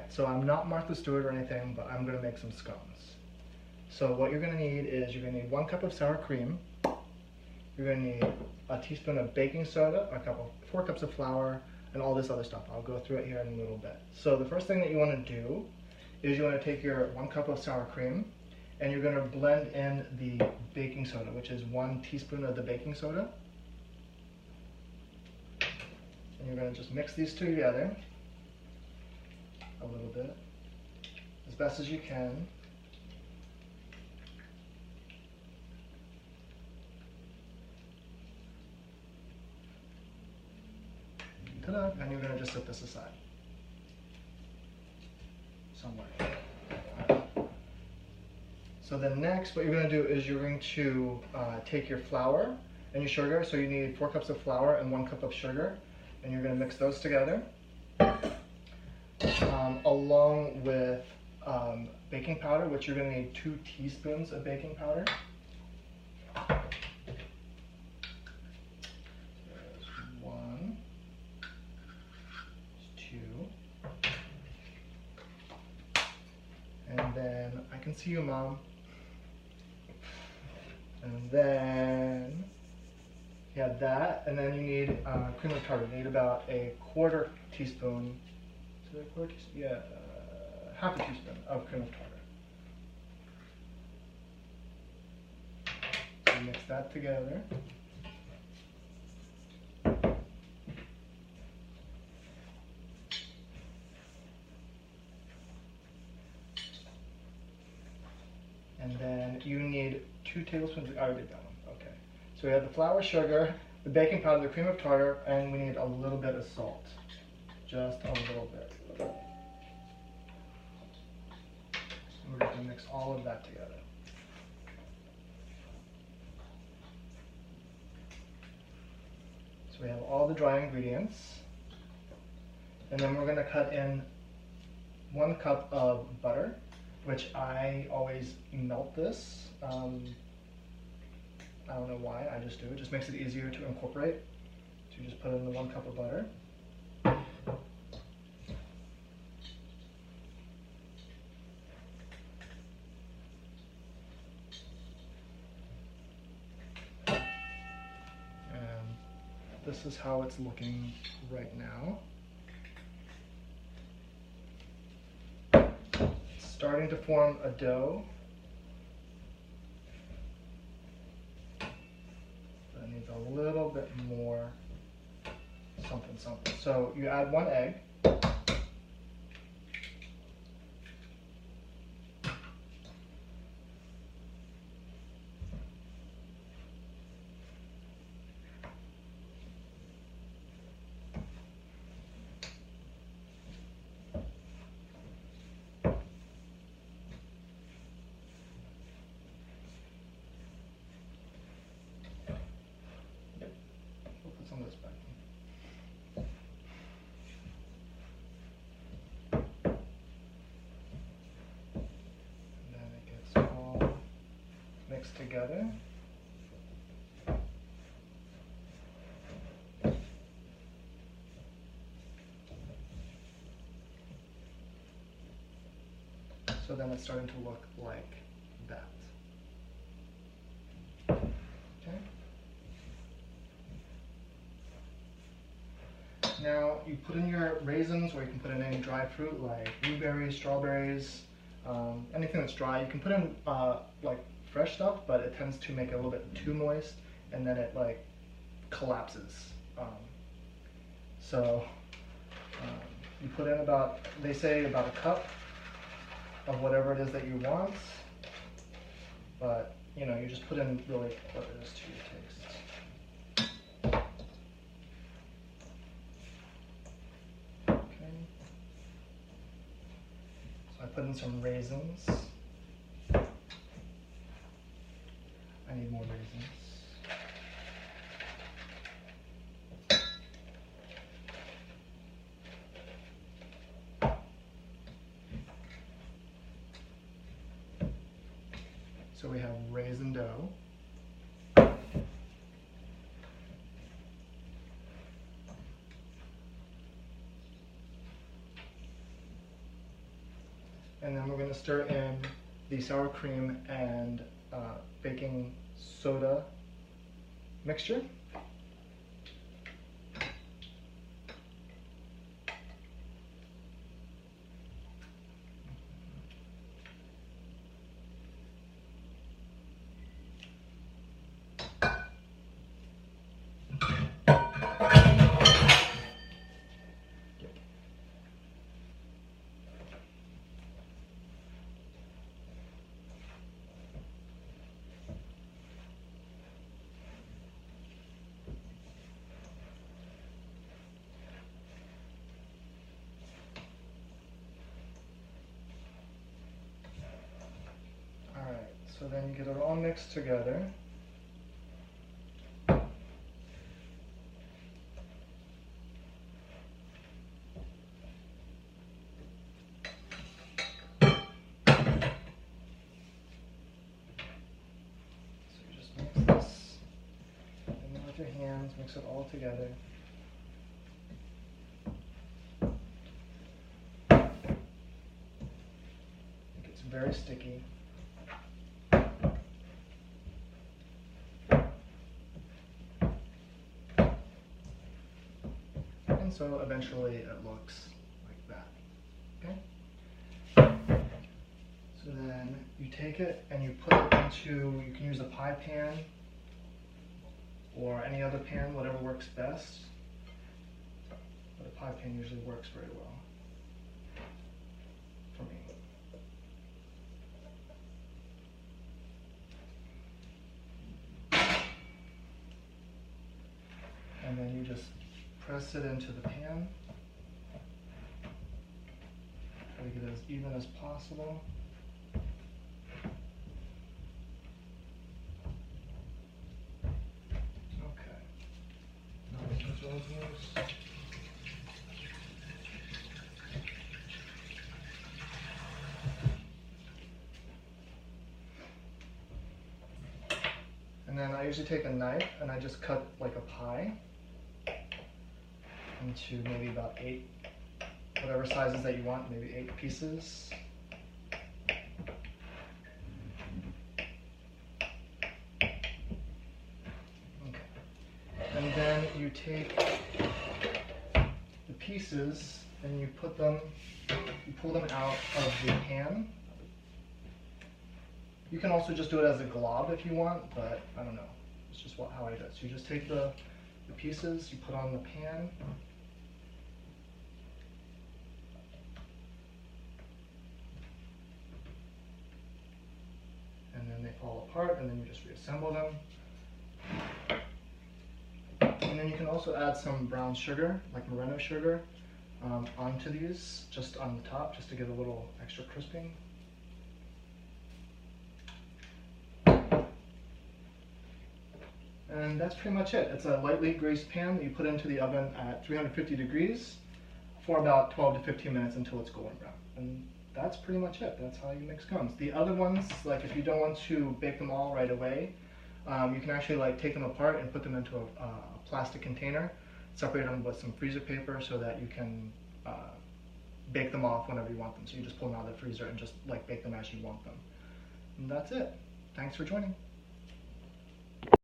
so I'm not Martha Stewart or anything, but I'm gonna make some scones. So what you're gonna need is you're gonna need 1 cup of sour cream. You're gonna need a teaspoon of baking soda, 4 cups of flour, and all this other stuff. I'll go through it here in a little bit. So the first thing that you wanna do is you wanna take your 1 cup of sour cream and you're gonna blend in the baking soda, which is 1 teaspoon of the baking soda. And you're gonna just mix these two together a little bit, as best as you can. Ta-da! And you're gonna just set this aside somewhere. So then next, what you're gonna do is you're going to take your flour and your sugar. So you need 4 cups of flour and 1 cup of sugar, and you're gonna mix those together, along with baking powder, which you're gonna need 2 teaspoons of baking powder. There's 1, 2, and then I can see you, Mom. And then you have that, and then you need cream of tartar. You need about a 1/4 teaspoon. Is it a 1/4 teaspoon? Yeah, half a teaspoon of cream of tartar. So you mix that together. And then you need 2 tablespoons. I already did that one. Okay. So we have the flour, sugar, the baking powder, the cream of tartar, and we need a little bit of salt. Just a little bit. And we're going to mix all of that together. So we have all the dry ingredients. And then we're going to cut in 1 cup of butter, which I always melt this. I don't know why, I just do. It just makes it easier to incorporate. So you just put in the 1 cup of butter. And this is how it's looking right now. It's starting to form a dough. Needs a little bit more something. So you add 1 egg. Some of this back in. And then it gets all mixed together. So then it's starting to look like that. Okay. Now you put in your raisins, or you can put in any dry fruit like blueberries, strawberries, anything that's dry. You can put in like fresh stuff, but it tends to make it a little bit too moist, and then it like collapses. So you put in about, they say about 1 cup of whatever it is that you want, but you know, you just put in really what it is to your taste. I put in some raisins. I need more raisins. So we have raisin dough. and then we're going to stir in the sour cream and baking soda mixture. So then you get it all mixed together. So you just mix this, and then with your hands, mix it all together. It gets very sticky. And so eventually it looks like that, okay? So then you take it and you put it into, you can use a pie pan or any other pan, whatever works best. But a pie pan usually works very well for me. And then you just press it into the pan. Try to get it as even as possible. Okay. Now we can throw those. And then I usually take a knife and I just cut like a pie into maybe about 8, whatever sizes that you want, maybe 8 pieces. Okay. And then you take the pieces and you put them, you pull them out of the pan. You can also just do it as a glob if you want, but I don't know. It's just how I do it. So you just take the pieces, you put on the pan. And then they fall apart, and then you just reassemble them. And then you can also add some brown sugar, like Moreno sugar, onto these, just on the top, just to get a little extra crisping. And that's pretty much it. It's a lightly greased pan that you put into the oven at 350 degrees for about 12 to 15 minutes until it's golden brown. And that's pretty much it. That's how you make scones. The other ones, like if you don't want to bake them all right away, you can actually like take them apart and put them into a plastic container, separate them with some freezer paper so that you can bake them off whenever you want them. So you just pull them out of the freezer and just like bake them as you want them. And that's it. Thanks for joining.